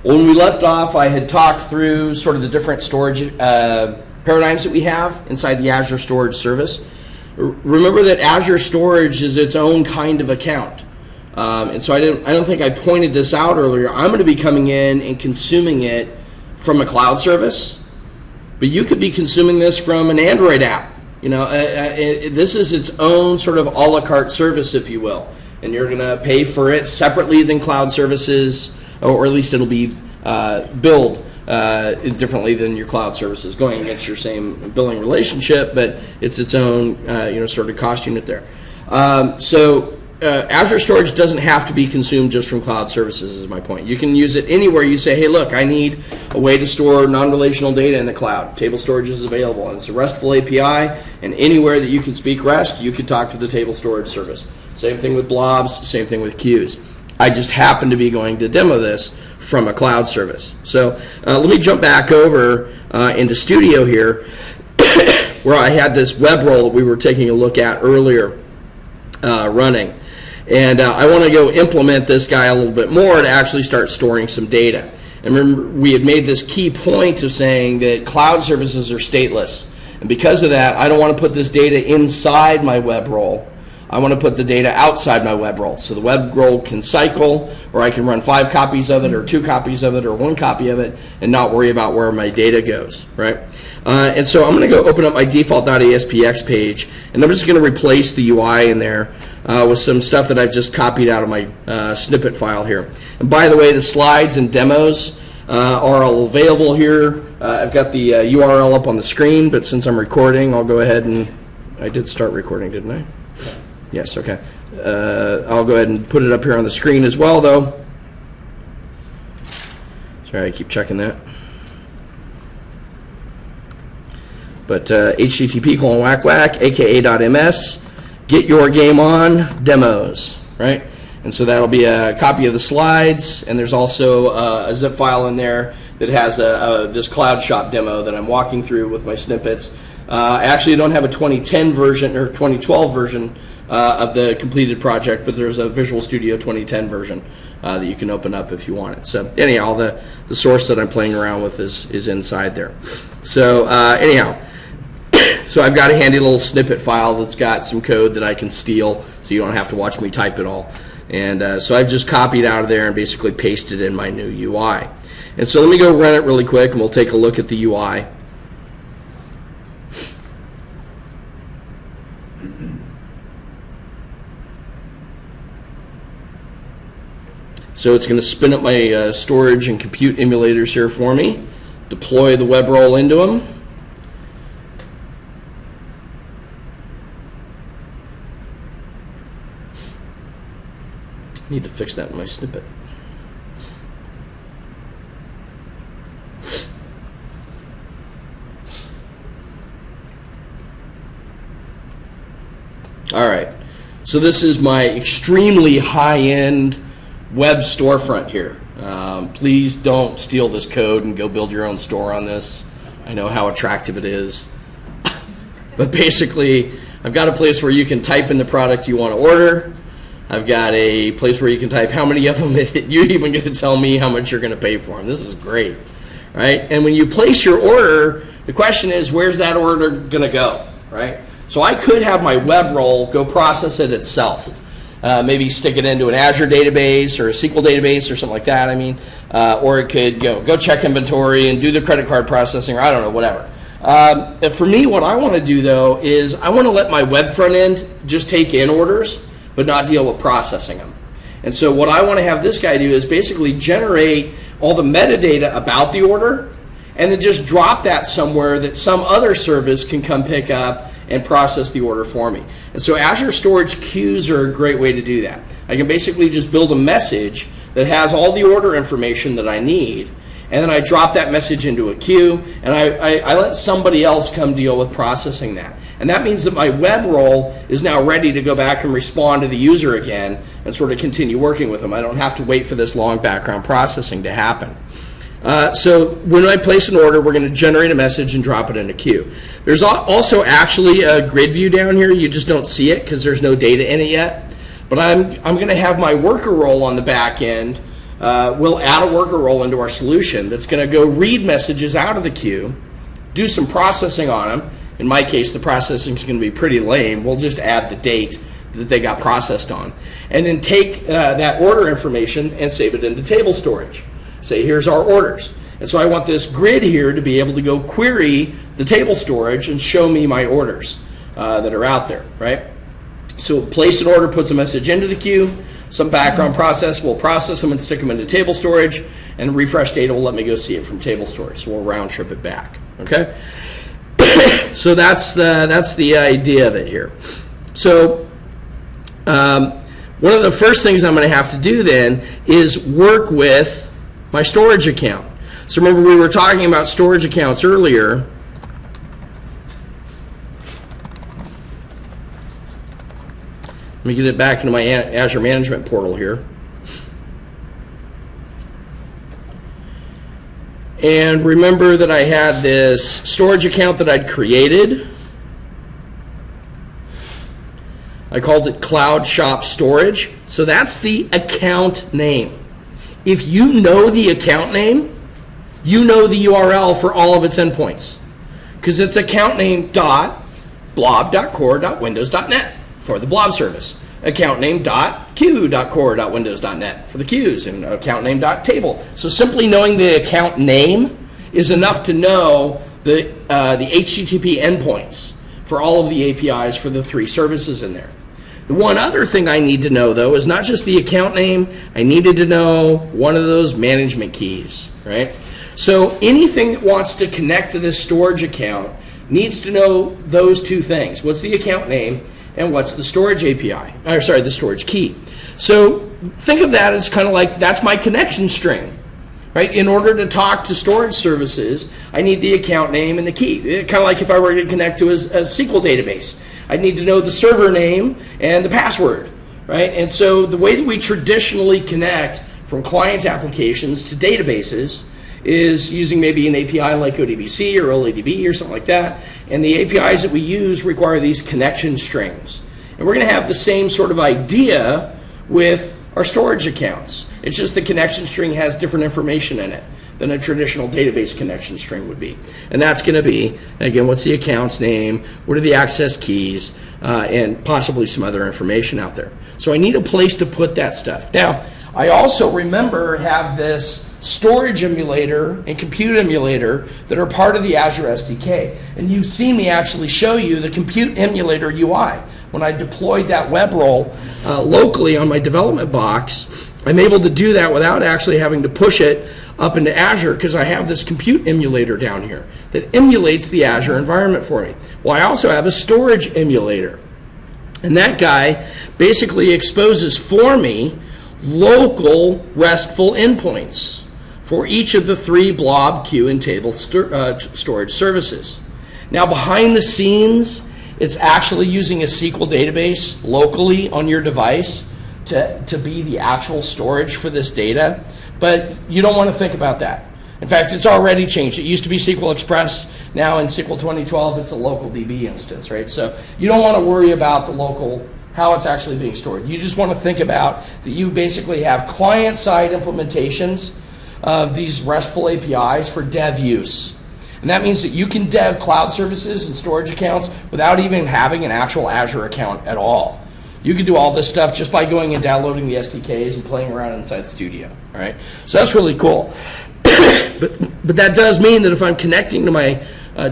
When we left off, I had talked through sort of the different storage paradigms that we have inside the Azure Storage Service. Remember that Azure Storage is its own kind of account. And so I don't think I pointed this out earlier. I'm going to be coming in and consuming it from a cloud service, but you could be consuming this from an Android app. You know, this is its own sort of a la carte service, if you will, and you're going to pay for it separately than cloud services, or at least it'll be billed differently than your cloud services, going against your same billing relationship, but it's its own sort of cost unit there. Azure Storage doesn't have to be consumed just from cloud services, is my point. You can use it anywhere you say, hey, look, I need a way to store non-relational data in the cloud. Table storage is available, and it's a RESTful API, and anywhere that you can speak REST, you can talk to the table storage service. Same thing with blobs, same thing with queues. I just happen to be going to demo this from a cloud service. So let me jump back over into Studio here, where I had this web roll that we were taking a look at earlier running. And I want to go implement this guy a little bit more to actually start storing some data. And remember, we had made this key point of saying that cloud services are stateless. And because of that, I don't want to put this data inside my web role. I want to put the data outside my web role. So the web role can cycle, or I can run 5 copies of it, or 2 copies of it, or 1 copy of it, and not worry about where my data goes, right? And so I'm going to go open up my default.aspx page, and I'm just going to replace the UI in there with some stuff that I've just copied out of my snippet file here. And by the way, the slides and demos are all available here. I've got the URL up on the screen, but since I'm recording, I'll go ahead and, I did start recording, didn't I? Yes, okay. I'll go ahead and put it up here on the screen as well, though. Sorry, I keep checking that. But http:// aka.ms, get your game on demos, right? And so that'll be a copy of the slides, and there's also a zip file in there that has this Cloud Shop demo that I'm walking through with my snippets. I actually don't have a 2010 version or 2012 version of the completed project, but there's a Visual Studio 2010 version that you can open up if you want it. So anyhow, the source that I'm playing around with is inside there. So anyhow, so I've got a handy little snippet file that's got some code that I can steal, so you don't have to watch me type it all. And so I've just copied out of there and basically pasted in my new UI. And so let me go run it really quick, and we'll take a look at the UI. So it's going to spin up my storage and compute emulators here for me, deploy the web roll into them. I need to fix that in my snippet. All right, so this is my extremely high-end web storefront here. Please don't steal this code and go build your own store on this. I know how attractive it is. But basically, I've got a place where you can type in the product you want to order. I've got a place where you can type how many of them, you even get to tell me how much you're going to pay for them. This is great, right? And when you place your order, the question is, where's that order going to go, right? So I could have my web role go process it itself. Maybe stick it into an Azure database or a SQL database or something like that, or it could go check inventory and do the credit card processing, or I don't know, whatever. For me, what I want to do, though, is I want to let my web front end just take in orders, but not deal with processing them. And so what I want to have this guy do is basically generate all the metadata about the order, and then just drop that somewhere that some other service can come pick up and process the order for me. And so Azure Storage Queues are a great way to do that. I can basically just build a message that has all the order information that I need, and then I drop that message into a queue, and I let somebody else come deal with processing that. And that means that my web role is now ready to go back and respond to the user again and sort of continue working with them. I don't have to wait for this long background processing to happen. So when I place an order, we're going to generate a message and drop it in a queue. There's also actually a grid view down here. You just don't see it because there's no data in it yet. But I'm going to have my worker role on the back end we'll add a worker role into our solution that's going to go read messages out of the queue, do some processing on them. In my case, the processing is going to be pretty lame. We'll just add the date that they got processed on, and then take that order information and save it into table storage. Say, here's our orders. And so I want this grid here to be able to go query the table storage and show me my orders that are out there, right? So place an order, puts a message into the queue, some background process will process them and stick them into table storage, and refresh data will let me go see it from table storage. So we'll round trip it back, okay? So that's the idea of it here. So one of the first things I'm going to have to do then is work with my storage account. So remember, we were talking about storage accounts earlier. Let me get it back into my Azure Management Portal here. And remember that I had this storage account that I'd created. I called it Cloud Shop Storage. So that's the account name. If you know the account name, you know the URL for all of its endpoints, because it's account name .blob.core.windows.net for the blob service, account name .q.core.windows.net for the queues, and account name .table. So simply knowing the account name is enough to know the HTTP endpoints for all of the APIs for the 3 services in there. The one other thing I need to know, though, is not just the account name. I needed to know one of those management keys, right? So anything that wants to connect to this storage account needs to know those 2 things. What's the account name and what's the storage API, or sorry, the storage key. So think of that as kind of like, that's my connection string, right? In order to talk to storage services, I need the account name and the key. Kind of like if I were to connect to a SQL database, I need to know the server name and the password, right? And so the way that we traditionally connect from client applications to databases is using maybe an API like ODBC or OLADB or something like that. And the APIs that we use require these connection strings. And we're going to have the same sort of idea with our storage accounts. It's just the connection string has different information in it than a traditional database connection string would be. And that's going to be, again, what's the account's name, what are the access keys, and possibly some other information out there. So I need a place to put that stuff. Now, I also have this storage emulator and compute emulator that are part of the Azure SDK. And you've seen me actually show you the compute emulator UI. When I deployed that web role locally on my development box, I'm able to do that without actually having to push it up into Azure, because I have this compute emulator down here that emulates the Azure environment for me. Well, I also have a storage emulator. And that guy basically exposes for me local RESTful endpoints for each of the 3 blob, queue, and table storage services. Now, behind the scenes, it's actually using a SQL database locally on your device to be the actual storage for this data, but you don't want to think about that. In fact, it's already changed. It used to be SQL Express. Now in SQL 2012, it's a local DB instance, right? So you don't want to worry about the local, how it's actually being stored. You just want to think about that you basically have client-side implementations of these RESTful APIs for dev use. And that means that you can dev cloud services and storage accounts without even having an actual Azure account at all. You can do all this stuff just by going and downloading the SDKs and playing around inside Studio, all right? So that's really cool. But that does mean that if I'm connecting to my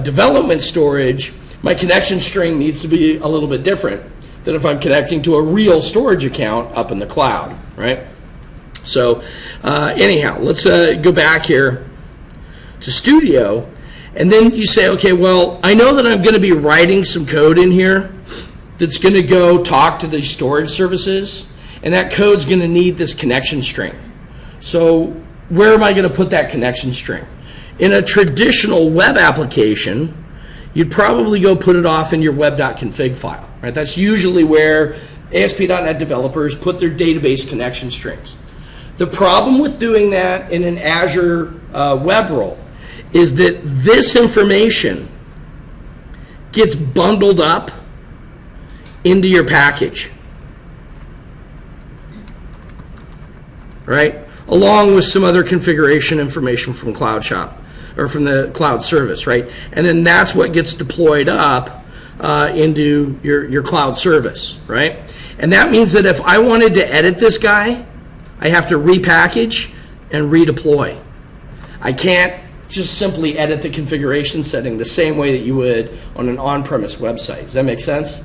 development storage, my connection string needs to be a little bit different than if I'm connecting to a real storage account up in the cloud, right? So anyhow, let's go back here to Studio, and then you say, okay, well, I know that I'm going to be writing some code in here that's going to go talk to these storage services, and that code's going to need this connection string. So where am I going to put that connection string? In a traditional web application, you'd probably go put it off in your web.config file, right? That's usually where ASP.NET developers put their database connection strings. The problem with doing that in an Azure web role is that this information gets bundled up into your package, right? along with some other configuration information from Cloud Shop or from the cloud service, right? And then that's what gets deployed up into your cloud service, right? And that means that if I wanted to edit this guy, I have to repackage and redeploy. I can't just simply edit the configuration setting the same way that you would on an on-premise website. Does that make sense?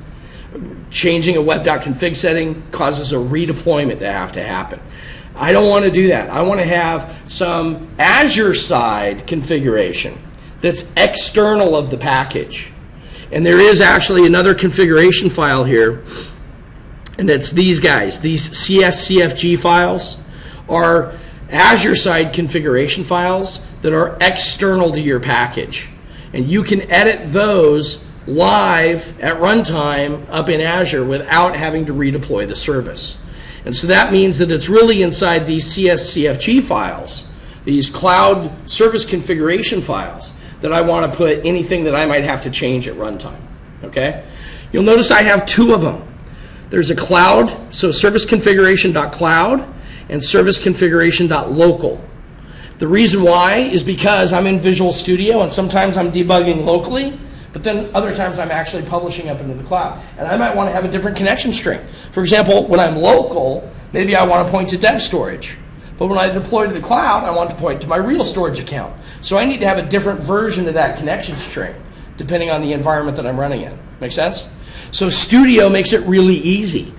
Changing a web.config setting causes a redeployment to have to happen. I don't want to do that. I want to have some Azure side configuration that's external of the package. And there is actually another configuration file here, and it's these guys. These CSCFG files are Azure side configuration files that are external to your package. And you can edit those live at runtime up in Azure without having to redeploy the service. And so that means that it's really inside these CSCFG files, these cloud service configuration files, that I want to put anything that I might have to change at runtime. Okay? You'll notice I have two of them. There's a cloud, so service configuration.cloud and service configuration.local. The reason why is because I'm in Visual Studio and sometimes I'm debugging locally, but then other times I'm actually publishing up into the cloud. And I might want to have a different connection string. For example, when I'm local, maybe I want to point to dev storage. But when I deploy to the cloud, I want to point to my real storage account. So I need to have a different version of that connection string, depending on the environment that I'm running in. Make sense? So Studio makes it really easy.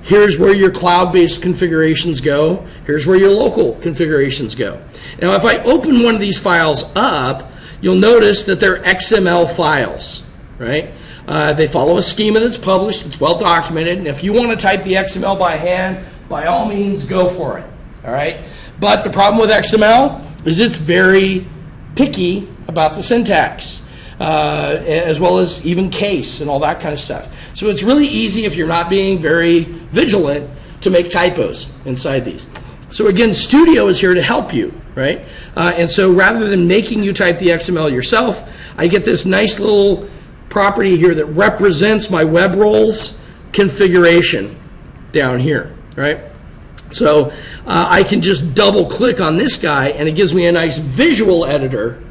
Here's where your cloud-based configurations go. Here's where your local configurations go. Now, if I open one of these files up, you'll notice that they're XML files, right? They follow a schema that's published. It's well documented. And if you want to type the XML by hand, by all means, go for it, all right? But the problem with XML is it's very picky about the syntax, as well as even case and all that kind of stuff. So it's really easy if you're not being very vigilant to make typos inside these. So again, Studio is here to help you, right? And so rather than making you type the XML yourself, I get this nice little property here that represents my web roles configuration down here, right? So I can just double click on this guy and it gives me a nice visual editor.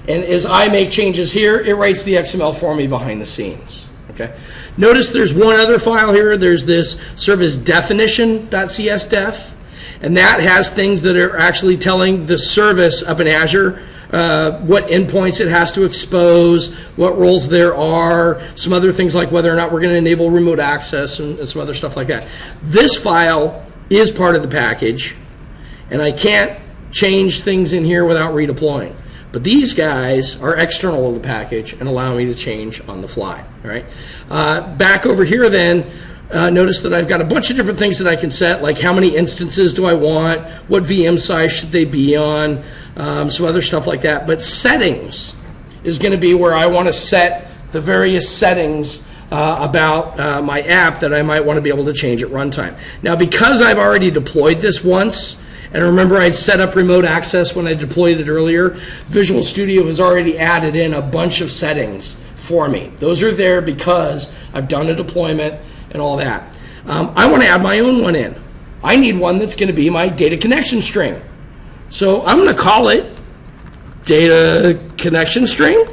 And as I make changes here, it writes the XML for me behind the scenes. Okay. Notice there's one other file here. There's this service definition.csdef. And that has things that are actually telling the service up in Azure what endpoints it has to expose, what roles there are, some other things like whether or not we're going to enable remote access and some other stuff like that. This file is part of the package, and I can't change things in here without redeploying. But these guys are external to the package and allow me to change on the fly. All right. Back over here then, notice that I've got a bunch of different things that I can set, like how many instances do I want, what VM size should they be on, some other stuff like that. But settings is going to be where I want to set the various settings about my app that I might want to be able to change at runtime. Now, because I've already deployed this once, and remember I'd set up remote access when I deployed it earlier, Visual Studio has already added in a bunch of settings for me. Those are there because I've done a deployment and all that. I want to add my own one in. I need one that's going to be my data connection string. So I'm going to call it data connection string.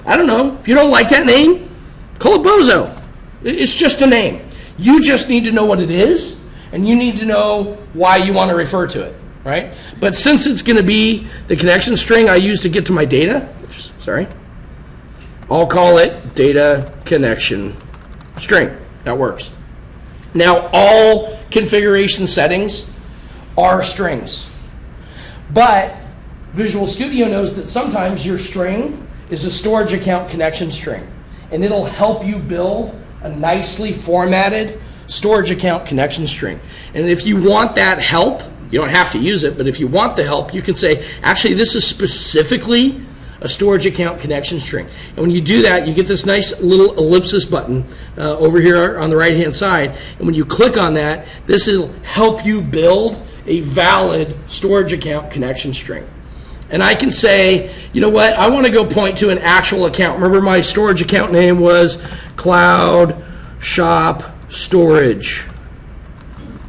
I don't know. If you don't like that name, call it Bozo. It's just a name. You just need to know what it is, and you need to know why you want to refer to it, right? But since it's going to be the connection string I use to get to my data, oops, sorry, I'll call it data connection string. That works. Now, all configuration settings are strings. But Visual Studio knows that sometimes your string is a storage account connection string. And it'll help you build a nicely formatted storage account connection string. And if you want that help, you don't have to use it, but if you want the help, you can say, actually, this is specifically a storage account connection string. And when you do that, you get this nice little ellipsis button over here on the right-hand side. And when you click on that, this will help you build a valid storage account connection string. And I can say, you know what, I want to go point to an actual account. Remember my storage account name was Cloud Shop Storage.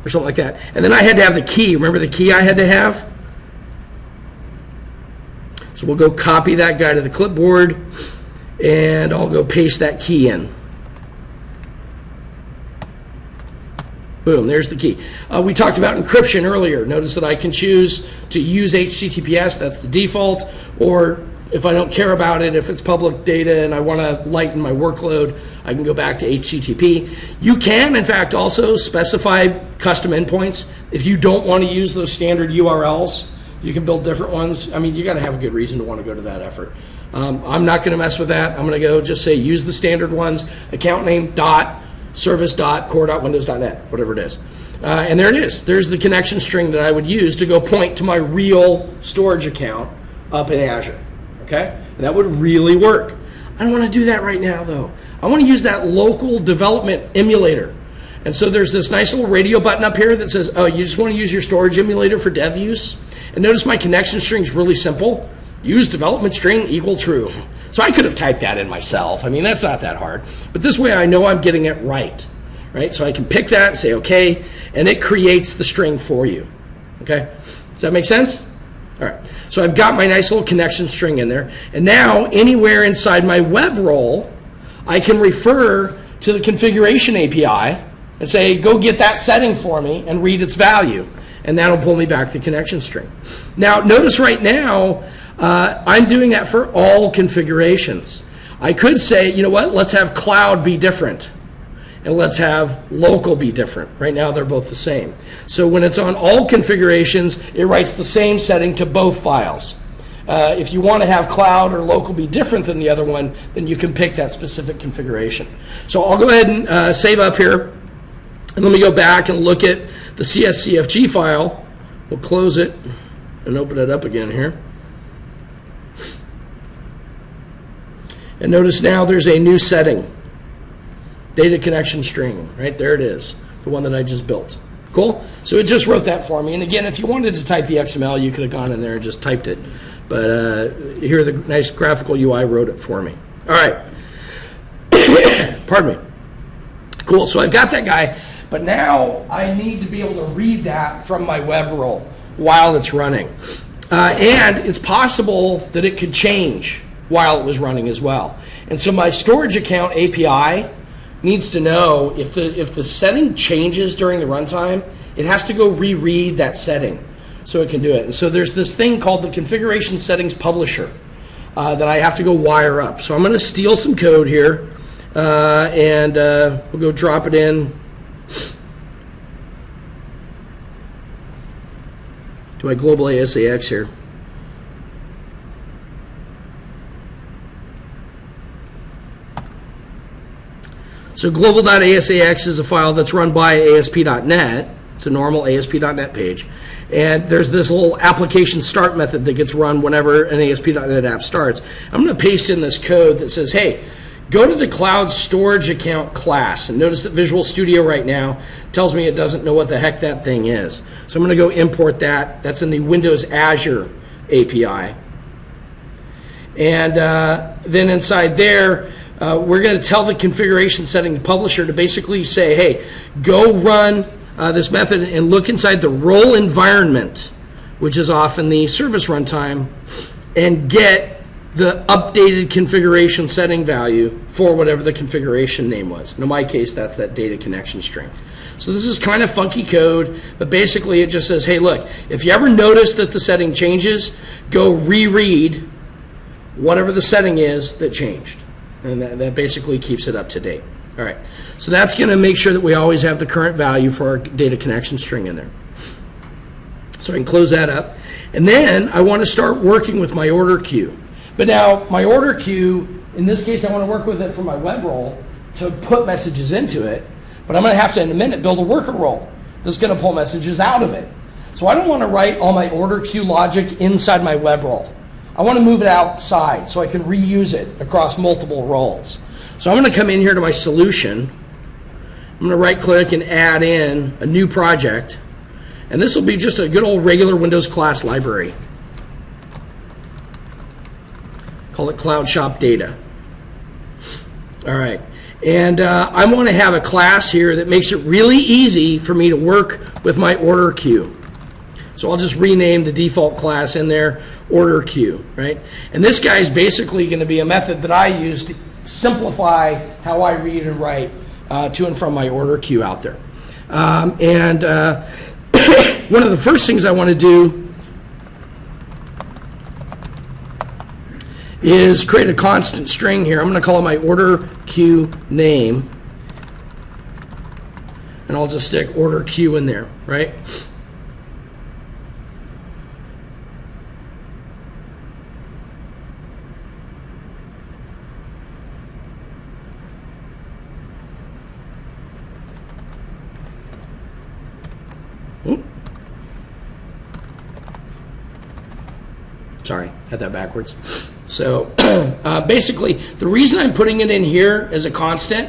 or something like that. And then I had to have the key. Remember the key I had to have? So we'll go copy that guy to the clipboard, and I'll go paste that key in. Boom, there's the key. We talked about encryption earlier. Notice that I can choose to use HTTPS, that's the default, or if I don't care about it, if it's public data and I want to lighten my workload, I can go back to HTTP. You can, in fact, also specify custom endpoints. If you don't want to use those standard URLs, you can build different ones. I mean, you got to have a good reason to want to go to that effort. I'm not going to mess with that. I'm going to go just say use the standard ones, account name dot service dot core dot windows dot net, whatever it is. And there it is. There's the connection string that I would use to go point to my real storage account up in Azure. Okay? And that would really work. I don't want to do that right now, though. I want to use that local development emulator. And so there's this nice little radio button up here that says, oh, you just want to use your storage emulator for dev use? And notice my connection string is really simple. Use development string equal true. So I could have typed that in myself. I mean, that's not that hard. But this way I know I'm getting it right. Right? So I can pick that and say, okay, and it creates the string for you. Okay? Does that make sense? All right, so I've got my nice little connection string in there. And now, anywhere inside my web role, I can refer to the configuration API and say, go get that setting for me and read its value. And that'll pull me back the connection string. Now, notice right now, I'm doing that for all configurations. I could say, you know what, let's have cloud be different. And let's have local be different. Right now, they're both the same. So when it's on all configurations, it writes the same setting to both files. If you want to have cloud or local be different than the other one, then you can pick that specific configuration. So I'll go ahead and save up here. And let me go back and look at the CSCFG file. We'll close it and open it up again here. And notice now there's a new setting. Data connection string, right there it is, the one that I just built. Cool? So it just wrote that for me. And again, if you wanted to type the XML, you could have gone in there and just typed it. But here, the nice graphical UI wrote it for me. All right. Pardon me. Cool. So I've got that guy. But now I need to be able to read that from my web role while it's running. And it's possible that it could change while it was running as well. And so my storage account API needs to know if the setting changes during the runtime, it has to go reread that setting so it can do it. And so there's this thing called the configuration settings publisher that I have to go wire up. So I'm going to steal some code here and we'll go drop it in to my global ASAX here. So global.asax is a file that's run by ASP.NET. It's a normal ASP.NET page. And there's this little application start method that gets run whenever an ASP.NET app starts. I'm going to paste in this code that says, hey, go to the cloud storage account class. And notice that Visual Studio right now tells me it doesn't know what the heck that thing is. So I'm going to go import that. That's in the Windows Azure API. And then inside there, we're going to tell the configuration setting publisher to basically say, hey, go run this method and look inside the role environment, which is often the service runtime, and get the updated configuration setting value for whatever the configuration name was. In my case, that's that data connection string. So this is kind of funky code, but basically it just says, hey, look, if you ever notice that the setting changes, go reread whatever the setting is that changed. And that basically keeps it up to date. All right, so that's going to make sure that we always have the current value for our data connection string in there. So I can close that up. And then I want to start working with my order queue. But now my order queue, in this case, I want to work with it for my web role to put messages into it. But I'm going to have to, in a minute, build a worker role that's going to pull messages out of it. So I don't want to write all my order queue logic inside my web role. I want to move it outside so I can reuse it across multiple roles. So I'm going to come in here to my solution. I'm going to right-click and add in a new project. And this will be just a good old regular Windows class library. Call it Cloud Shop Data. All right. And I want to have a class here that makes it really easy for me to work with my order queue. So I'll just rename the default class in there order queue, right? And this guy is basically going to be a method that I use to simplify how I read and write to and from my order queue out there. One of the first things I want to do is create a constant string here. I'm going to call it my order queue name, and I'll just stick order queue in there, right? Sorry, had that backwards. So basically, the reason I'm putting it in here as a constant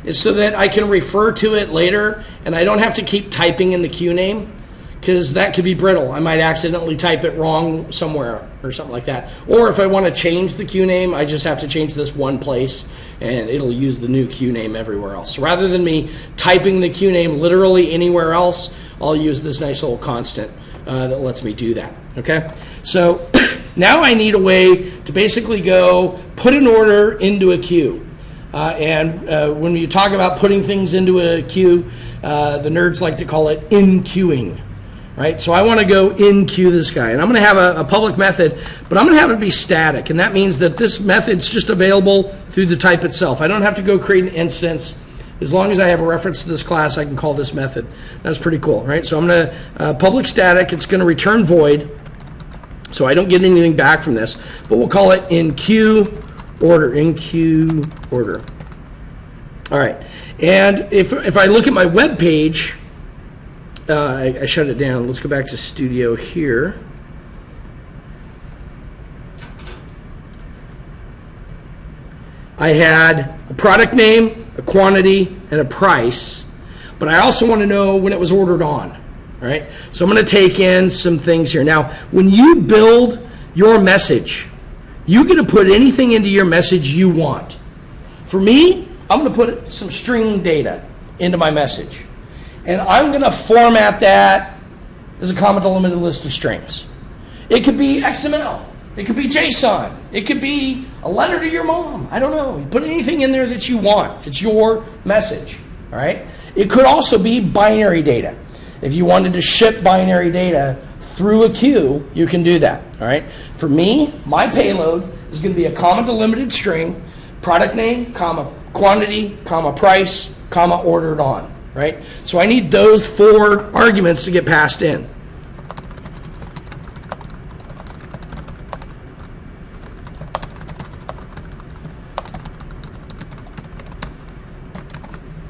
is so that I can refer to it later, and I don't have to keep typing in the queue name, because that could be brittle. I might accidentally type it wrong somewhere or something like that. Or if I want to change the queue name, I just have to change this one place, and it'll use the new queue name everywhere else. So rather than me typing the queue name literally anywhere else, I'll use this nice little constant that lets me do that. Okay? So now I need a way to basically go put an order into a queue. When you talk about putting things into a queue, the nerds like to call it in-queuing. Right? So I want to go in-queue this guy. And I'm going to have a public method, but I'm going to have it be static. And that means that this method's just available through the type itself. I don't have to go create an instance. As long as I have a reference to this class, I can call this method. That's pretty cool, right? So I'm going to public static. It's going to return void. So I don't get anything back from this, but we'll call it in queue order, in queue order. All right, and if I look at my web page, I shut it down. Let's go back to Studio here. I had a product name, a quantity, and a price, but I also want to know when it was ordered on. Right? So I'm going to take in some things here. Now, when you build your message, you get to put anything into your message you want. For me, I'm going to put some string data into my message. And I'm going to format that as a comma delimited list of strings. It could be XML. It could be JSON. It could be a letter to your mom. I don't know. You put anything in there that you want. It's your message. All right? It could also be binary data. If you wanted to ship binary data through a queue, you can do that. All right. For me, my payload is going to be a comma delimited string, product name, comma quantity, comma price, comma ordered on. Right. So I need those 4 arguments to get passed in.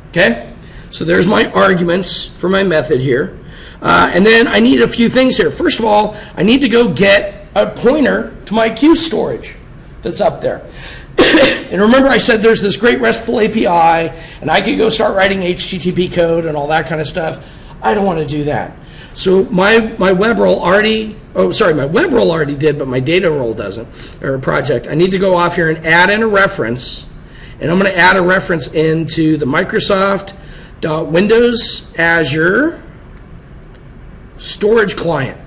Okay. So there's my arguments for my method here. And then I need a few things here. First of all, I need to go get a pointer to my queue storage that's up there. And remember I said there's this great RESTful API, and I could go start writing HTTP code and all that kind of stuff. I don't want to do that. So my web role already, my web role already did, but my data role doesn't, or project. I need to go off here and add in a reference, and I'm going to add a reference into the Microsoft Windows Azure storage client.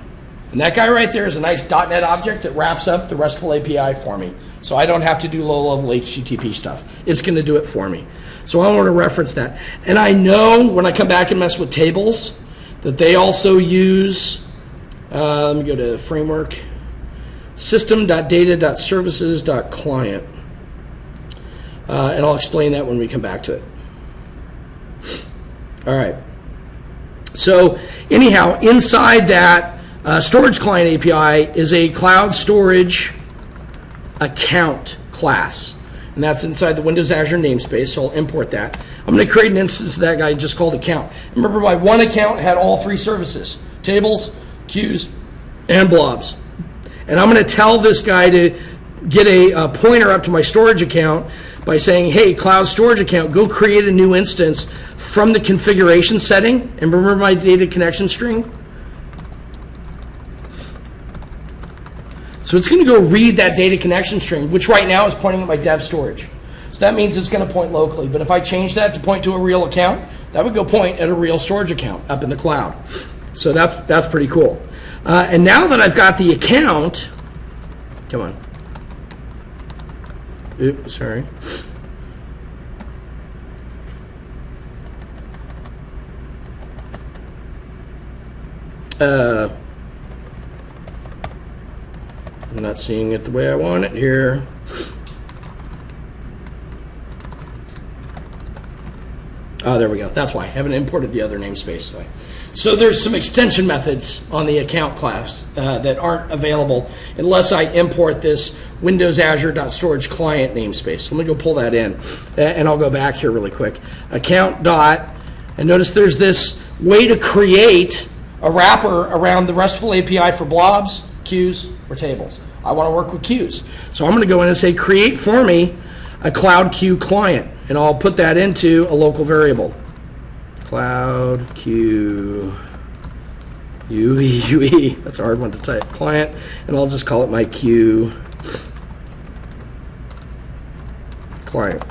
And that guy right there is a nice .NET object that wraps up the RESTful API for me. So I don't have to do low-level HTTP stuff. It's going to do it for me. So I want to reference that. And I know when I come back and mess with tables that they also use, let me go to framework, system.data.services.client. And I'll explain that when we come back to it. All right. So anyhow, inside that storage client API is a cloud storage account class. And that's inside the Windows Azure namespace, so I'll import that. I'm going to create an instance of that guy just called account. Remember, my one account had all 3 services, tables, queues, and blobs. And I'm going to tell this guy to get a pointer up to my storage account by saying, hey, cloud storage account, go create a new instance from the configuration setting. And remember my data connection string? So it's going to go read that data connection string, which right now is pointing at my dev storage. So that means it's going to point locally. But if I change that to point to a real account, that would go point at a real storage account up in the cloud. So that's pretty cool. And now that I've got the account, come on. Oops, sorry. I'm not seeing it the way I want it here. Oh, there we go. That's why I haven't imported the other namespace. So there's some extension methods on the account class that aren't available unless I import this Windows Azure.storage client namespace. So let me go pull that in, and I'll go back here really quick. Account dot, and notice there's this way to create a wrapper around the RESTful API for blobs, queues, or tables. I want to work with queues. So I'm going to go in and say, create for me a cloud queue client, and I'll put that into a local variable. Cloud queue, UE, that's a hard one to type, client, and I'll just call it my queue client.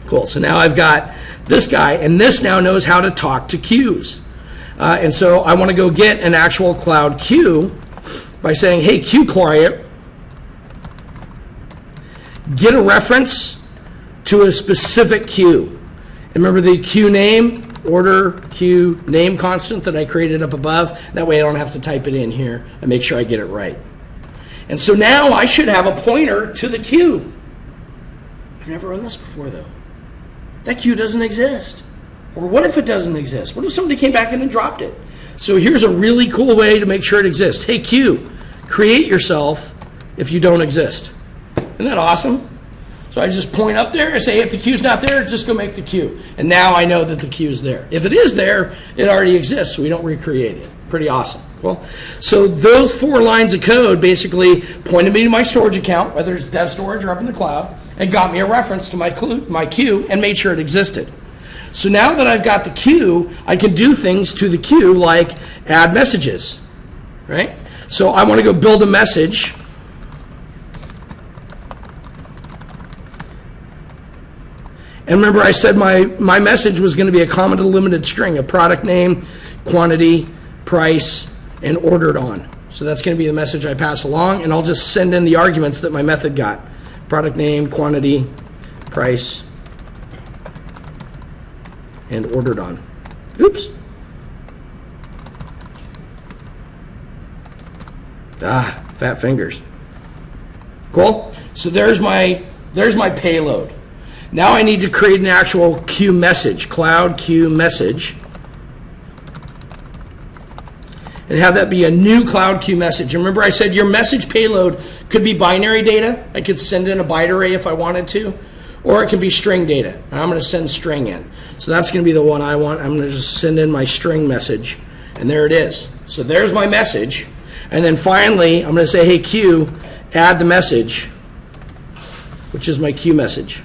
Cool, so now I've got this guy, and this now knows how to talk to queues. And so I want to go get an actual cloud queue by saying, hey, queue client, get a reference to a specific queue. And remember the queue name, order queue name constant that I created up above. That way I don't have to type it in here and make sure I get it right. And so now I should have a pointer to the queue. I've never run this before, though. That queue doesn't exist. Or what if it doesn't exist? What if somebody came back in and dropped it? So here's a really cool way to make sure it exists. Hey, queue, create yourself if you don't exist. Isn't that awesome? So I just point up there and say, if the queue's not there, just go make the queue. And now I know that the queue's there. If it is there, it already exists, so we don't recreate it. Pretty awesome. Cool. So those 4 lines of code basically pointed me to my storage account, whether it's dev storage or up in the cloud, and got me a reference to my queue and made sure it existed. So now that I've got the queue, I can do things to the queue like add messages, right? So I want to go build a message. And remember I said my message was going to be a common to limited string, a product name, quantity, price, and ordered on. So that's going to be the message I pass along, and I'll just send in the arguments that my method got. Product name, quantity, price, and ordered on. Oops. Fat fingers. Cool. So there's my payload. Now I need to create an actual queue message, cloud queue message, and have that be a new cloud queue message. And remember I said your message payload could be binary data. I could send in a byte array if I wanted to, or it can be string data. And I'm going to send string in. So that's going to be the one I want. I'm going to just send in my string message, and there it is. So there's my message. And then finally, I'm going to say, hey, queue, add the message, which is my queue message.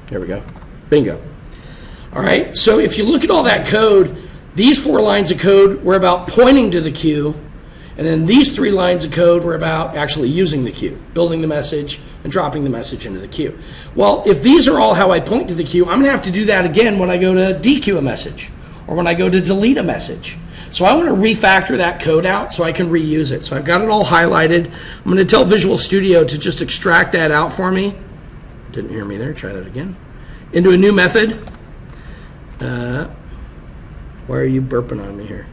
There we go. Bingo. All right, so if you look at all that code, these 4 lines of code were about pointing to the queue, and then these 3 lines of code were about actually using the queue, building the message and dropping the message into the queue. Well, if these are all how I point to the queue, I'm going to have to do that again when I go to dequeue a message or when I go to delete a message. So I want to refactor that code out so I can reuse it. So I've got it all highlighted. I'm going to tell Visual Studio to just extract that out for me. Didn't hear me there. Try that again. Into a new method. Why are you burping on me here?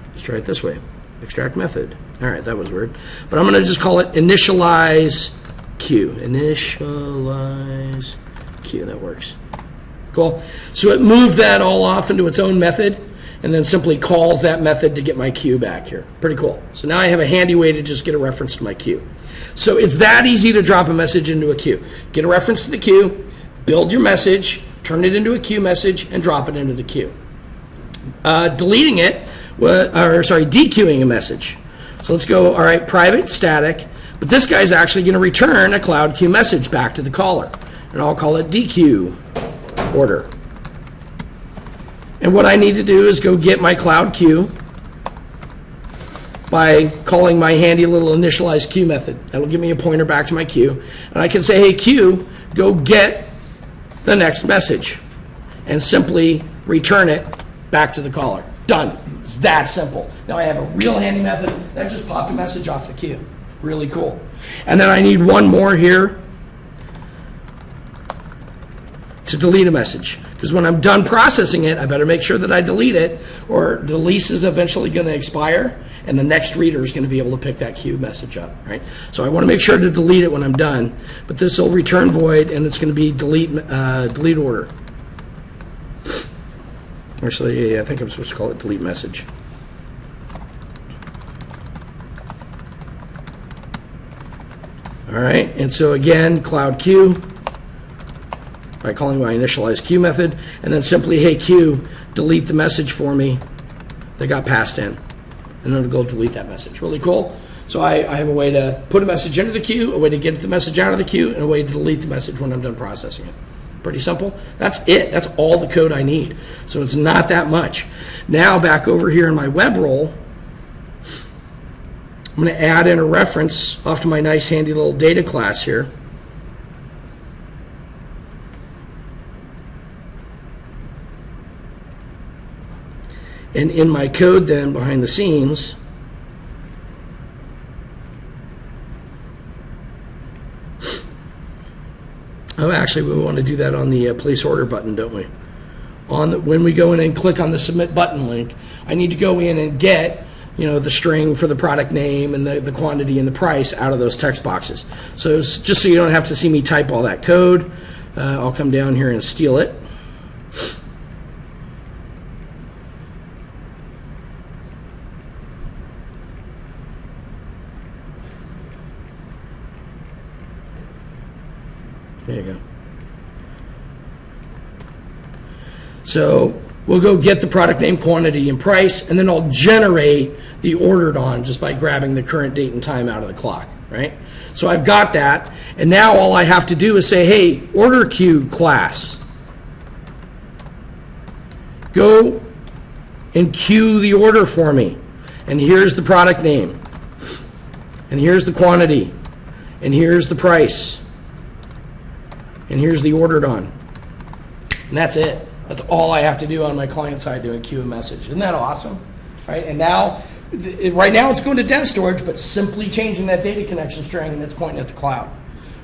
Let's try it this way. Extract method. All right, that was weird. But I'm going to just call it initialize queue. Initialize queue. That works. Cool. So it moved that all off into its own method and then simply calls that method to get my queue back here. Pretty cool. So now I have a handy way to just get a reference to my queue. So it's that easy to drop a message into a queue. Get a reference to the queue, build your message, turn it into a queue message, and drop it into the queue. Deleting it, dequeuing a message. So let's go, all right, private, static, but this guy's actually going to return a cloud queue message back to the caller. And I'll call it dequeue order. And what I need to do is go get my cloud queue by calling my handy little initialize queue method. That'll give me a pointer back to my queue. And I can say, hey, queue, go get the next message. And simply return it back to the caller. Done. It's that simple. Now I have a real handy method that just popped a message off the queue. Really cool. And then I need one more here to delete a message. Because when I'm done processing it, I better make sure that I delete it, or the lease is eventually going to expire, and the next reader is going to be able to pick that queue message up, right? So I want to make sure to delete it when I'm done, but this will return void, and it's going to be delete order. Actually, yeah, I think I'm supposed to call it delete message. All right, and so again, cloud queue, by calling my initialize queue method, and then simply, hey, queue, delete the message for me that got passed in. And then it'll go delete that message. Really cool. So I have a way to put a message into the queue, a way to get the message out of the queue, and a way to delete the message when I'm done processing it. Pretty simple. That's it. That's all the code I need. So it's not that much. Now back over here in my web role, I'm going to add in a reference off to my nice handy little data class here. And in my code then, behind the scenes, oh, actually, we want to do that on the place order button, don't we? When we go in and click on the submit button link, I need to go in and get, the string for the product name and the quantity and the price out of those text boxes. So just so you don't have to see me type all that code, I'll come down here and steal it. There you go. So we'll go get the product name, quantity, and price, and then I'll generate the ordered on just by grabbing the current date and time out of the clock, right? So I've got that, and now all I have to do is say, hey, order queue class, go and queue the order for me. And here's the product name, and here's the quantity, and here's the price. And here's the ordered on. And that's it. That's all I have to do on my client side doing queue a message. Isn't that awesome? Right? And now, right now it's going to dev storage, but simply changing that data connection string and it's pointing at the cloud.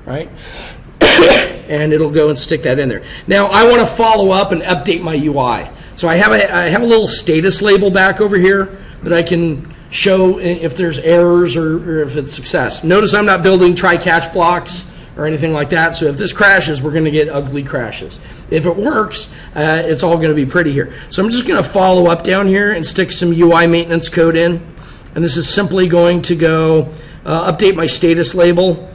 Right? And it'll go and stick that in there. Now I want to follow up and update my UI. So I have a little status label back over here that I can show if there's errors or if it's success. Notice I'm not building try-catch blocks or anything like that. So if this crashes, we're going to get ugly crashes. If it works, it's all going to be pretty here. So I'm just going to follow up down here and stick some UI maintenance code in. And this is simply going to go update my status label,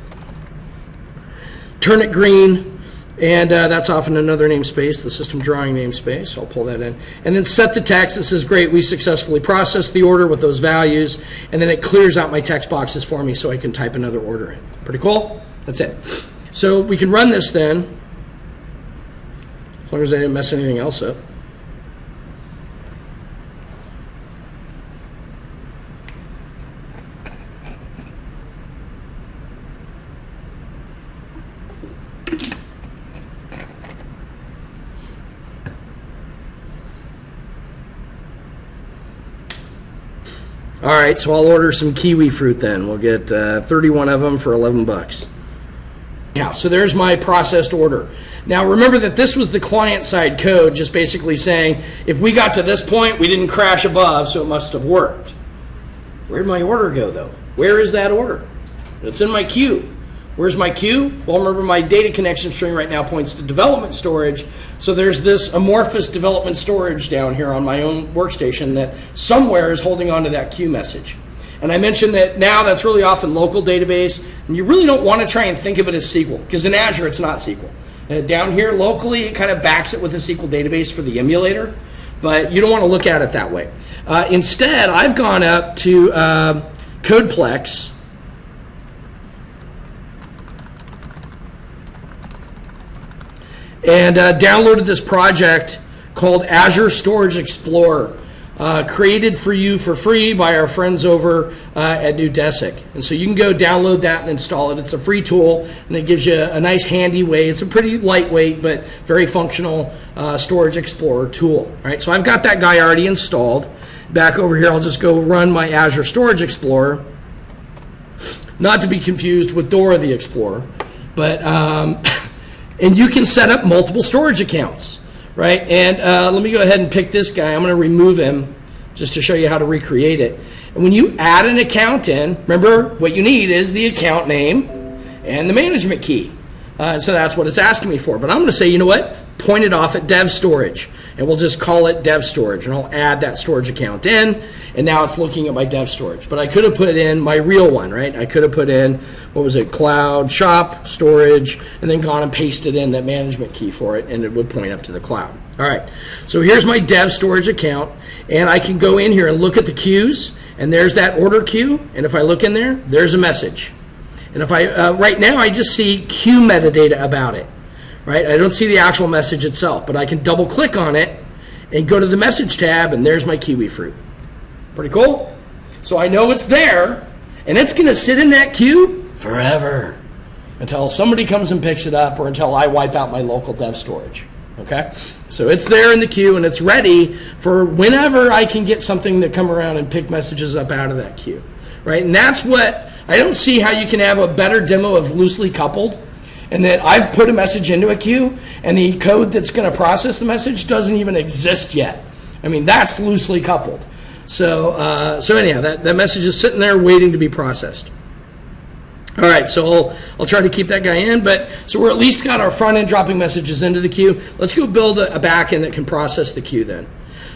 turn it green, and that's off in another namespace, the system drawing namespace. I'll pull that in. And then set the text that says, great, we successfully processed the order with those values. And then it clears out my text boxes for me so I can type another order in. Pretty cool? That's it. So we can run this then, as long as I didn't mess anything else up. All right, so I'll order some kiwi fruit then. We'll get 31 of them for 11 bucks. Yeah, so there's my processed order. Now remember that this was the client-side code, just basically saying, if we got to this point, we didn't crash above, so it must have worked. Where'd my order go, though? Where is that order? It's in my queue. Where's my queue? Well, remember my data connection string right now points to development storage, so there's this amorphous development storage down here on my own workstation that somewhere is holding on to that queue message. And I mentioned that now that's really often local database, and you really don't want to try and think of it as SQL, because in Azure it's not SQL. Down here locally it kind of backs it with a SQL database for the emulator, but you don't want to look at it that way. Instead, I've gone up to Codeplex, and downloaded this project called Azure Storage Explorer, created for you for free by our friends over at New Desic. And so you can go download that and install it. It's a free tool, and it gives you a nice handy way. It's a pretty lightweight but very functional Storage Explorer tool. All right, so I've got that guy already installed. Back over here, I'll just go run my Azure Storage Explorer, not to be confused with Dora the Explorer. But and you can set up multiple storage accounts. Right, and let me go ahead and pick this guy. I'm going to remove him just to show you how to recreate it. And when you add an account in, remember what you need is the account name and the management key. So that's what it's asking me for. But I'm going to say, you know what? Point it off at dev storage, and we'll just call it dev storage, and I'll add that storage account in, and now it's looking at my dev storage. But I could have put in my real one, right? I could have put in, what was it, cloud, shop, storage, and then gone and pasted in that management key for it, and it would point up to the cloud. All right, so here's my dev storage account, and I can go in here and look at the queues, and there's that order queue, and if I look in there, there's a message. And if I, right now, I just see queue metadata about it. Right? I don't see the actual message itself, but I can double click on it and go to the message tab, and there's my kiwi fruit. Pretty cool? So I know it's there, and it's going to sit in that queue forever until somebody comes and picks it up, or until I wipe out my local dev storage. Okay? So it's there in the queue, and it's ready for whenever I can get something to come around and pick messages up out of that queue. Right? And that's what, I don't see how you can have a better demo of loosely coupled, and that I've put a message into a queue, and the code that's going to process the message doesn't even exist yet. I mean, that's loosely coupled. So anyhow, that message is sitting there waiting to be processed. All right, so I'll try to keep that guy in. But so we're at least got our front end dropping messages into the queue. Let's go build a back end that can process the queue then.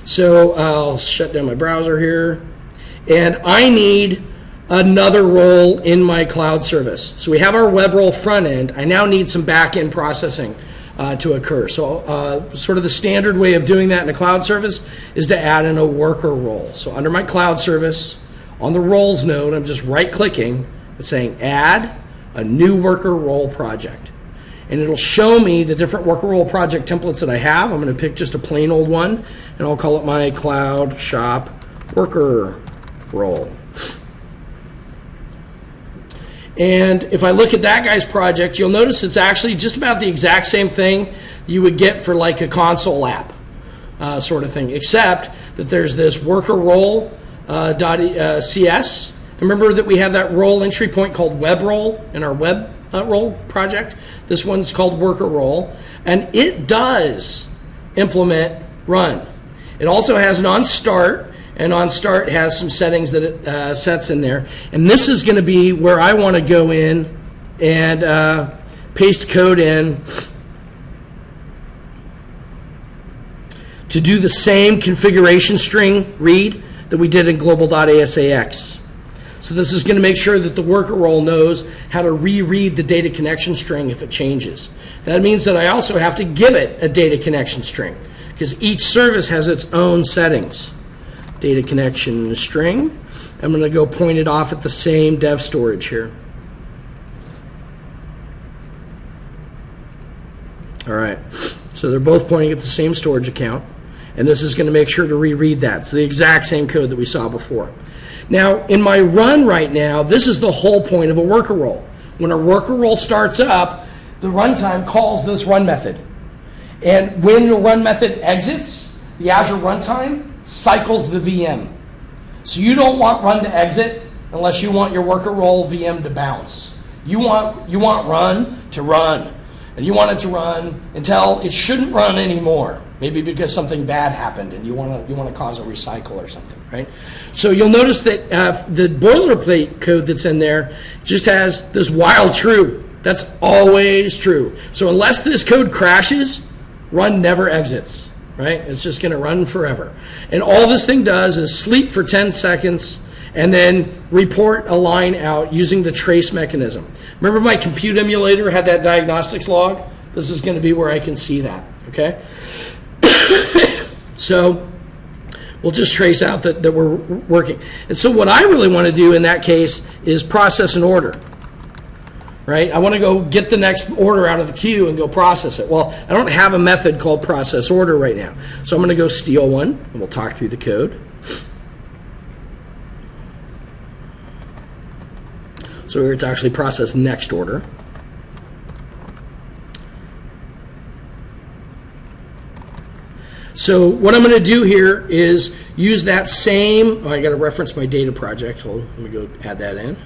So I'll shut down my browser here, and I need another role in my cloud service. So we have our web role front end. I now need some back end processing to occur. So sort of the standard way of doing that in a cloud service is to add in a worker role. So under my cloud service, on the roles node, I'm just right clicking and saying add a new worker role project. And it'll show me the different worker role project templates that I have. I'm going to pick just a plain old one, and I'll call it my cloud shop worker role. And if I look at that guy's project, you'll notice it's actually just about the exact same thing you would get for like a console app sort of thing, except that there's this worker role .cs. Remember that we have that role entry point called web role in our web role project. This one's called worker role, and it does implement run. It also has an on start, and on start has some settings that it sets in there. And this is going to be where I want to go in and paste code in to do the same configuration string read that we did in global.asax. So this is going to make sure that the worker role knows how to reread the data connection string if it changes. That means that I also have to give it a data connection string, because each service has its own settings. Data connection string. I'm going to go point it off at the same dev storage here. All right. So they're both pointing at the same storage account, and this is going to make sure to reread that. It's the exact same code that we saw before. Now, in my run right now, this is the whole point of a worker role. When a worker role starts up, the runtime calls this run method. And when the run method exits, the Azure runtime cycles the VM. So you don't want run to exit unless you want your worker role VM to bounce. You want run to run. And you want it to run until it shouldn't run anymore. Maybe because something bad happened and you want to cause a recycle or something, right? So you'll notice that the boilerplate code that's in there just has this while true. That's always true. So unless this code crashes, run never exits, right? It's just going to run forever. And all this thing does is sleep for 10 seconds and then report a line out using the trace mechanism. Remember my compute emulator had that diagnostics log? This is going to be where I can see that, okay? So we'll just trace out that we're working. And so what I really want to do in that case is process an order. right? I want to go get the next order out of the queue and go process it. Well, I don't have a method called process order right now. So I'm going to go steal one, and we'll talk through the code. So here it's actually process next order. So what I'm going to do here is use that same, I got to reference my data project. Well, let me go add that in.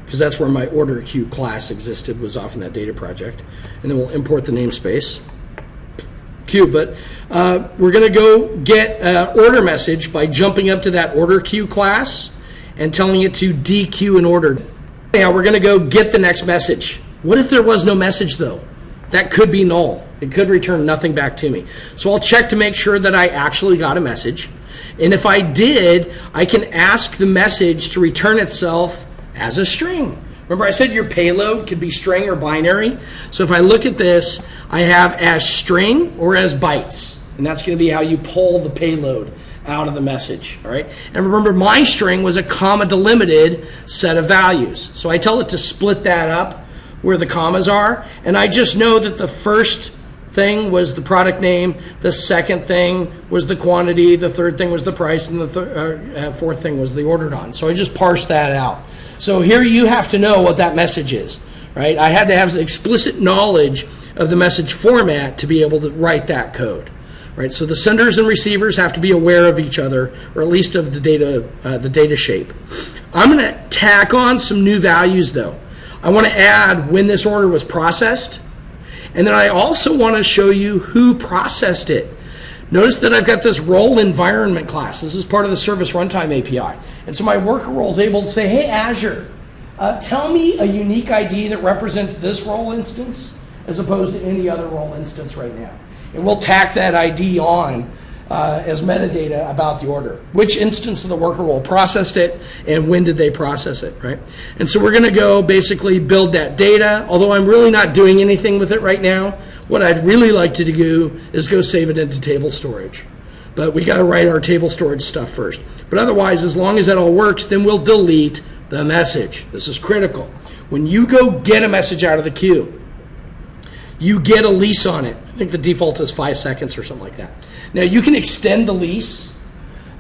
Because that's where my order queue class existed, was off in that data project. And then we'll import the namespace queue. But we're going to go get an order message by jumping up to that order queue class and telling it to dequeue an order. Now we're going to go get the next message. What if there was no message though? That could be null. It could return nothing back to me. So I'll check to make sure that I actually got a message. And if I did, I can ask the message to return itself as a string. Remember I said your payload could be string or binary? So if I look at this, I have as string or as bytes. And that's going to be how you pull the payload out of the message. All right? And remember, my string was a comma delimited set of values. So I tell it to split that up where the commas are, and I just know that the first thing was the product name, the second thing was the quantity, the third thing was the price, and the fourth thing was the ordered on. So I just parse that out. So here you have to know what that message is, right? I had to have explicit knowledge of the message format to be able to write that code, right? So the senders and receivers have to be aware of each other, or at least of the data shape. I'm going to tack on some new values though. I want to add when this order was processed, and then I also want to show you who processed it. Notice that I've got this role environment class. This is part of the service runtime API. And so my worker role is able to say, hey, Azure, tell me a unique ID that represents this role instance as opposed to any other role instance right now. And we'll tack that ID on as metadata about the order. Which instance of the worker role processed it, and when did they process it, right? And so we're going to go basically build that data, although I'm really not doing anything with it right now. What I'd really like to do is go save it into table storage. But we got to write our table storage stuff first. But otherwise, as long as that all works, then we'll delete the message. This is critical. When you go get a message out of the queue, you get a lease on it. I think the default is 5 seconds or something like that. Now you can extend the lease,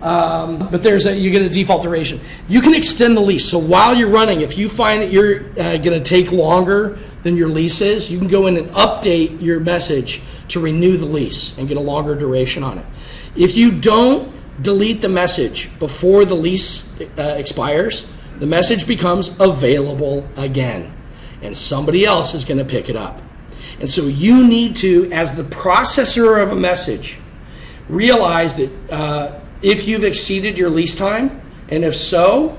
but you get a default duration. You can extend the lease. So while you're running, if you find that you're going to take longer than your lease is, you can go in and update your message to renew the lease and get a longer duration on it. If you don't delete the message before the lease expires, the message becomes available again, and somebody else is going to pick it up. And so you need to, as the processor of a message, realize that if you've exceeded your lease time, and if so,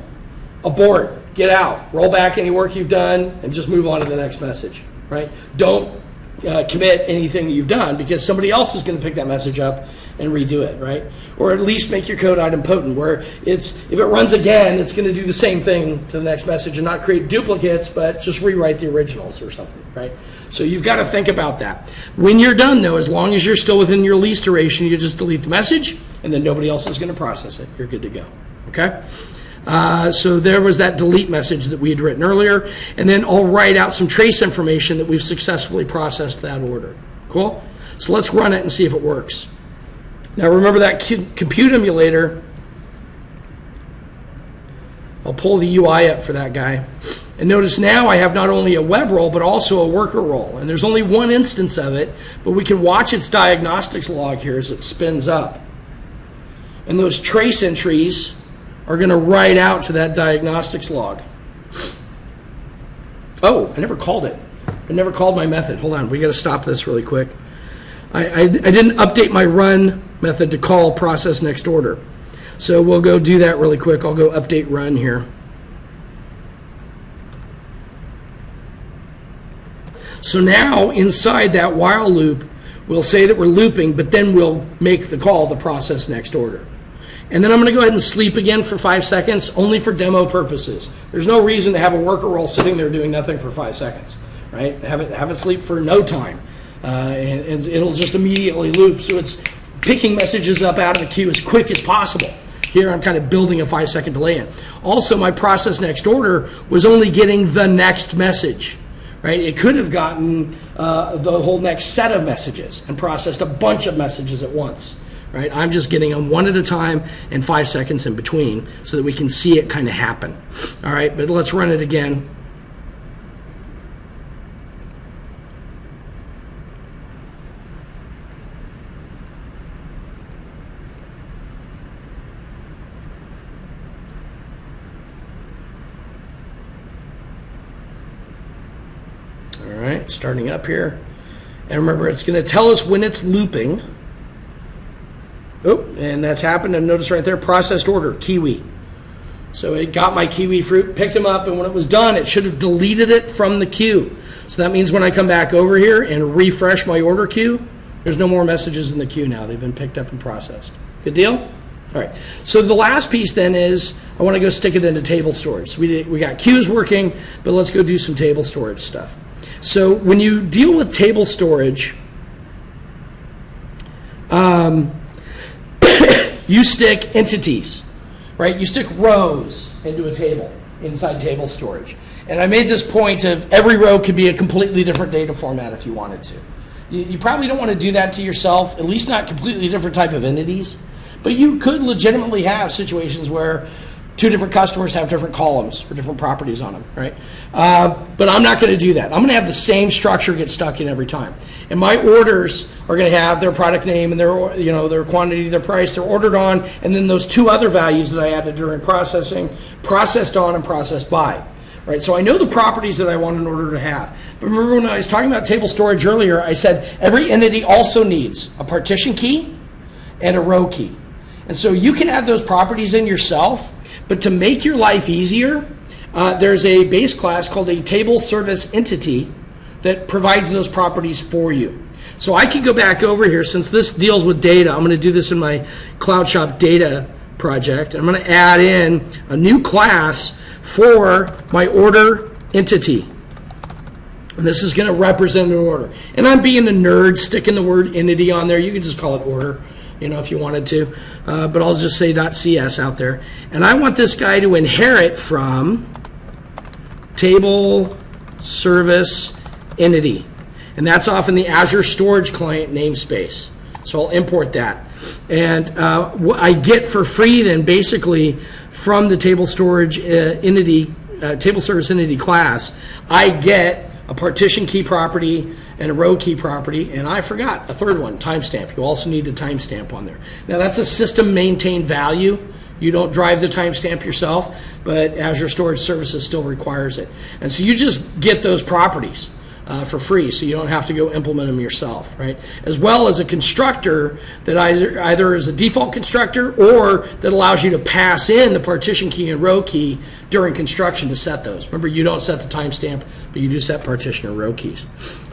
abort, get out, roll back any work you've done, and just move on to the next message, right? Don't commit anything that you've done, because somebody else is going to pick that message up and redo it, right? Or at least make your code idempotent, where if it runs again, it's going to do the same thing to the next message and not create duplicates, but just rewrite the originals or something, right? So you've got to think about that. When you're done, though, as long as you're still within your lease duration, you just delete the message, and then nobody else is going to process it. You're good to go, okay? So there was that delete message that we had written earlier, and then I'll write out some trace information that we've successfully processed that order. Cool? So let's run it and see if it works. Now remember that compute emulator. I'll pull the UI up for that guy. And notice now I have not only a web role, but also a worker role. And there's only one instance of it, but we can watch its diagnostics log here as it spins up. And those trace entries are going to write out to that diagnostics log. Oh, I never called it. I never called my method. Hold on, we got to stop this really quick. I didn't update my run method to call process next order. So we'll go do that really quick. I'll go update run here. So now inside that while loop, we'll say that we're looping, but then we'll make the call to process next order. And then I'm going to go ahead and sleep again for 5 seconds, only for demo purposes. There's no reason to have a worker role sitting there doing nothing for 5 seconds, right? Have it sleep for no time, and it'll just immediately loop. So it's picking messages up out of the queue as quick as possible. here I'm kind of building a 5-second delay in. Also, my process next order was only getting the next message, right? It could have gotten the whole next set of messages and processed a bunch of messages at once, right? I'm just getting them one at a time and 5 seconds in between so that we can see it kind of happen. All right, but let's run it again. All right, starting up here. And remember, it's going to tell us when it's looping. Oh, and that's happened. And notice right there, processed order, kiwi. So it got my kiwi fruit, picked them up, and when it was done, it should have deleted it from the queue. So that means when I come back over here and refresh my order queue, there's no more messages in the queue now. They've been picked up and processed. Good deal? All right. So the last piece then is I want to go stick it into table storage. So we got queues working, but let's go do some table storage stuff. So when you deal with table storage, you stick entities, right? You stick rows into a table inside table storage. And I made this point of every row could be a completely different data format if you wanted to. You probably don't want to do that to yourself, at least not completely different type of entities. But you could legitimately have situations where two different customers have different columns or different properties on them, right? But I'm not going to do that. I'm going to have the same structure get stuck in every time. And my orders are going to have their product name and their quantity, their price, they're ordered on, and then those two other values that I added during processing, processed on and processed by. Right? So I know the properties that I want an order to have. But remember when I was talking about table storage earlier, I said every entity also needs a partition key and a row key. And so you can add those properties in yourself, but to make your life easier, there's a base class called a table service entity that provides those properties for you. So I could go back over here, since this deals with data, I'm going to do this in my Cloud Shop data project. I'm going to add in a new class for my order entity. And this is going to represent an order. And I'm being a nerd, sticking the word entity on there. You could just call it order, if you wanted to. But I'll just say .cs out there. And I want this guy to inherit from table service entity. And that's off in the Azure Storage Client namespace. So I'll import that. And what I get for free then basically from the table storage entity, table service entity class, I get a partition key property and a row key property, and I forgot a third one, timestamp. You also need a timestamp on there. Now that's a system maintained value. You don't drive the timestamp yourself, but Azure Storage Services still requires it. And so you just get those properties for free, so you don't have to go implement them yourself, right? As well as a constructor that either is a default constructor or that allows you to pass in the partition key and row key during construction to set those. Remember, you don't set the timestamp, but you do set partition or row keys.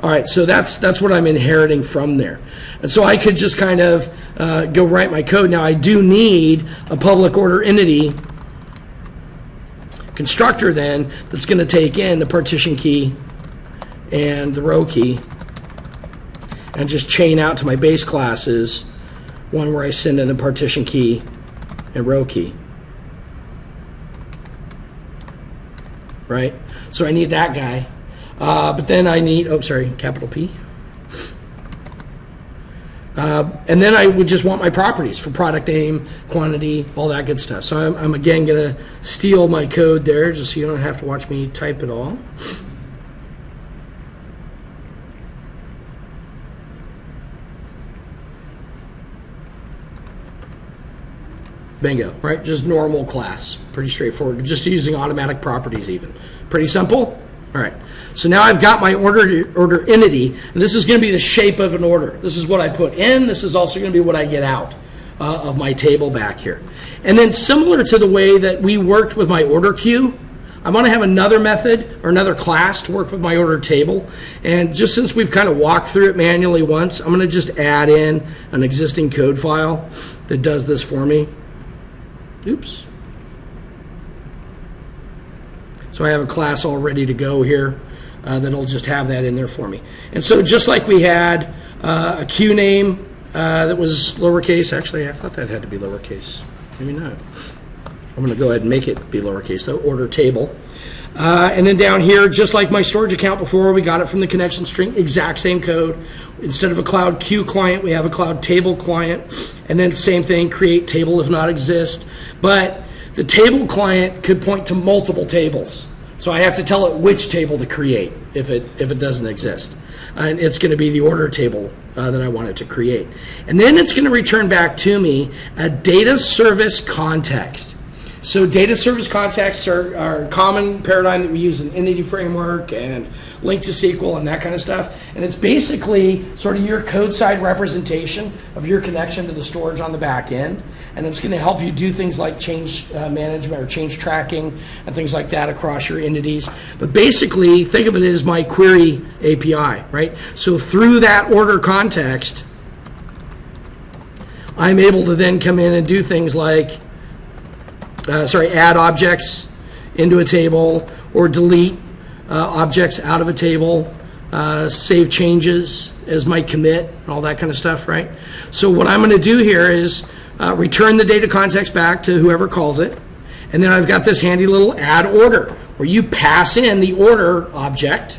All right, so that's what I'm inheriting from there. And so I could just kind of go write my code. Now I do need a public order entity constructor then that's going to take in the partition key and the row key and just chain out to my base classes, one where I send in the partition key and row key. Right? So I need that guy. But then I need, capital P. And then I would just want my properties for product name, quantity, all that good stuff. So I'm again going to steal my code there just so you don't have to watch me type it all. Bingo, right? Just normal class. Pretty straightforward. Just using automatic properties even. Pretty simple? All right. So now I've got my order entity, and this is going to be the shape of an order. This is what I put in. This is also going to be what I get out of my table back here. And then similar to the way that we worked with my order queue, I want to have another method or another class to work with my order table. And just since we've kind of walked through it manually once, I'm going to just add in an existing code file that does this for me. Oops. So I have a class all ready to go here that'll just have that in there for me. And so just like we had a queue name that was lowercase, actually I thought that had to be lowercase. maybe not. I'm going to go ahead and make it be lowercase, though, order table. And then down here, just like my storage account before, we got it from the connection string, exact same code. Instead of a cloud queue client, we have a cloud table client. And then same thing, create table if not exist. But the table client could point to multiple tables. So I have to tell it which table to create if it doesn't exist. And it's going to be the order table that I want it to create. And then it's going to return back to me a data service context. So data service contexts are a common paradigm that we use in Entity Framework and Link to SQL and that kind of stuff. And it's basically sort of your code side representation of your connection to the storage on the back end. And it's going to help you do things like change management or change tracking and things like that across your entities. But basically, think of it as my query API, right? So through that order context, I'm able to then come in and do things like add objects into a table or delete objects out of a table, save changes as my commit, and all that kind of stuff, right? So what I'm going to do here is return the data context back to whoever calls it, and then I've got this handy little add order where you pass in the order object.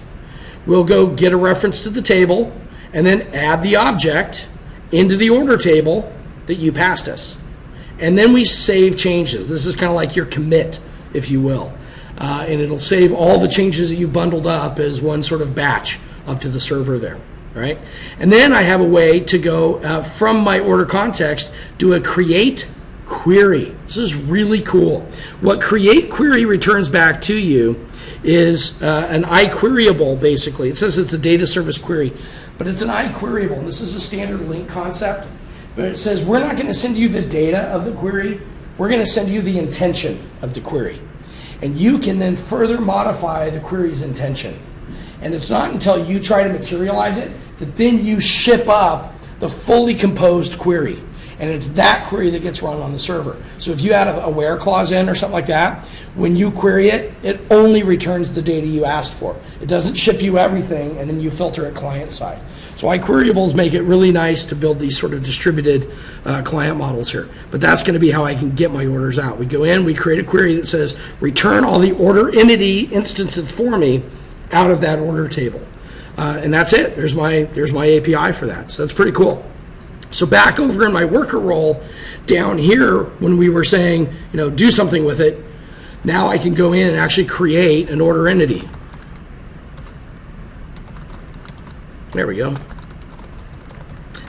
We'll go get a reference to the table and then add the object into the order table that you passed us. And then we save changes. This is kind of like your commit, if you will. And it'll save all the changes that you've bundled up as one sort of batch up to the server there, right? And then I have a way to go from my order context, do a create query. This is really cool. What create query returns back to you is an iQueryable, basically. It says it's a data service query, but it's an iQueryable. And this is a standard link concept. But it says we're not going to send you the data of the query. We're going to send you the intention of the query. And you can then further modify the query's intention. And it's not until you try to materialize it that then you ship up the fully composed query. And it's that query that gets run on the server. So if you add a where clause in or something like that, when you query it, it only returns the data you asked for. It doesn't ship you everything, and then you filter it client side. So iQueryables make it really nice to build these sort of distributed client models here. But that's going to be how I can get my orders out. We go in, we create a query that says, return all the order entity instances for me out of that order table. And that's it. There's my API for that. So that's pretty cool. So back over in my worker role down here, when we were saying, do something with it, now I can go in and actually create an order entity. There we go.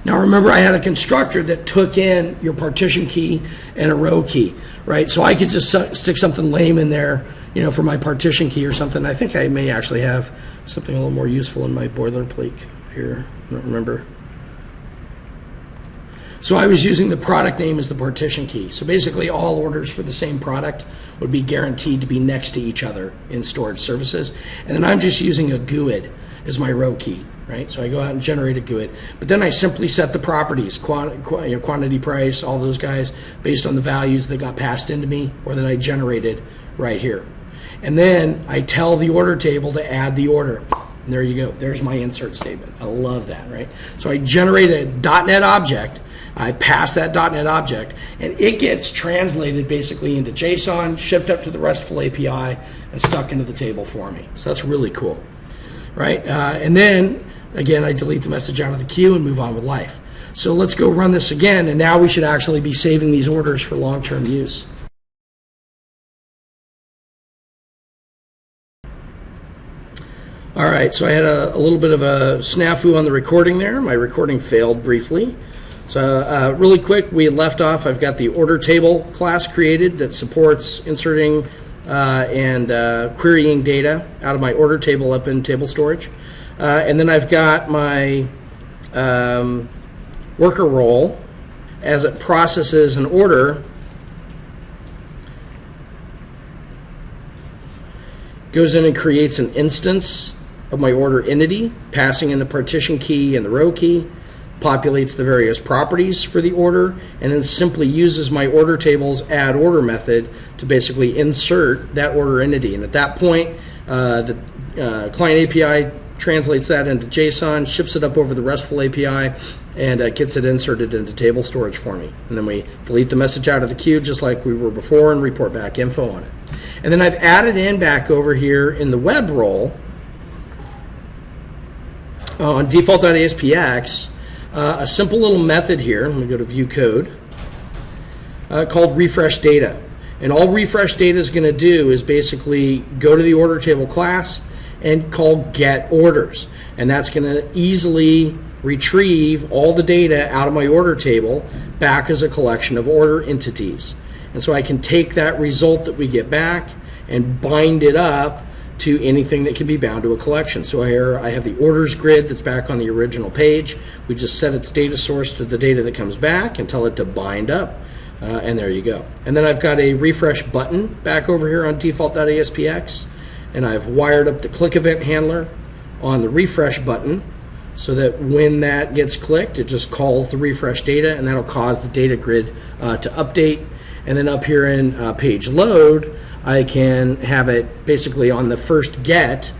Now remember, I had a constructor that took in your partition key and a row key, right? So I could just stick something lame in there, for my partition key or something. I think I may actually have something a little more useful in my boilerplate here. I don't remember. So I was using the product name as the partition key. So basically all orders for the same product would be guaranteed to be next to each other in storage services. And then I'm just using a GUID as my row key, right? So I go out and generate a GUID. But then I simply set the properties, quantity, price, all those guys, based on the values that got passed into me or that I generated right here. And then I tell the order table to add the order. And there you go. There's my insert statement. I love that, right? So I generate a .NET object. I pass that .NET object, and it gets translated basically into JSON, shipped up to the RESTful API, and stuck into the table for me. So that's really cool, right? And then, again, I delete the message out of the queue and move on with life. So let's go run this again, and now we should actually be saving these orders for long-term use. All right, so I had a little bit of a snafu on the recording there. My recording failed briefly. So really quick, we had left off, I've got the order table class created that supports inserting and querying data out of my order table up in table storage. And then I've got my worker role as it processes an order, goes in and creates an instance of my order entity, passing in the partition key and the row key, populates the various properties for the order, and then simply uses my order table's add order method to basically insert that order entity. And at that point, the client API translates that into JSON, ships it up over the RESTful API, and gets it inserted into table storage for me. And then we delete the message out of the queue just like we were before and report back info on it. And then I've added in back over here in the web role on default.aspx a simple little method here. Let me go to view code called refresh data. And all refresh data is going to do is basically go to the order table class and call get orders. And that's going to easily retrieve all the data out of my order table back as a collection of order entities. And so I can take that result that we get back and bind it up to anything that can be bound to a collection. So here I have the orders grid that's back on the original page. We just set its data source to the data that comes back and tell it to bind up. And there you go. And then I've got a refresh button back over here on default.aspx. And I've wired up the click event handler on the refresh button so that when that gets clicked, it just calls the refresh data, and that'll cause the data grid to update. And then up here in page load, I can have it basically on the first get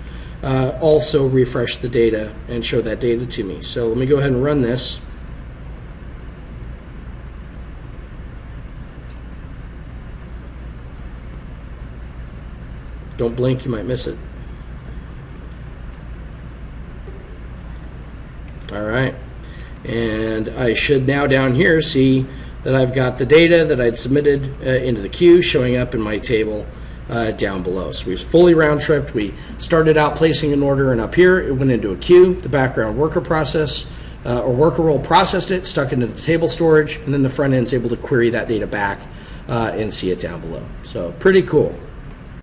also refresh the data and show that data to me. So let me go ahead and run this. Don't blink, you might miss it. All right, and I should now down here see that I've got the data that I'd submitted into the queue showing up in my table down below. So we've fully round tripped. We started out placing an order, and up here it went into a queue. The background worker process or worker role processed it, stuck it into the table storage, and then the front end's able to query that data back and see it down below. So pretty cool.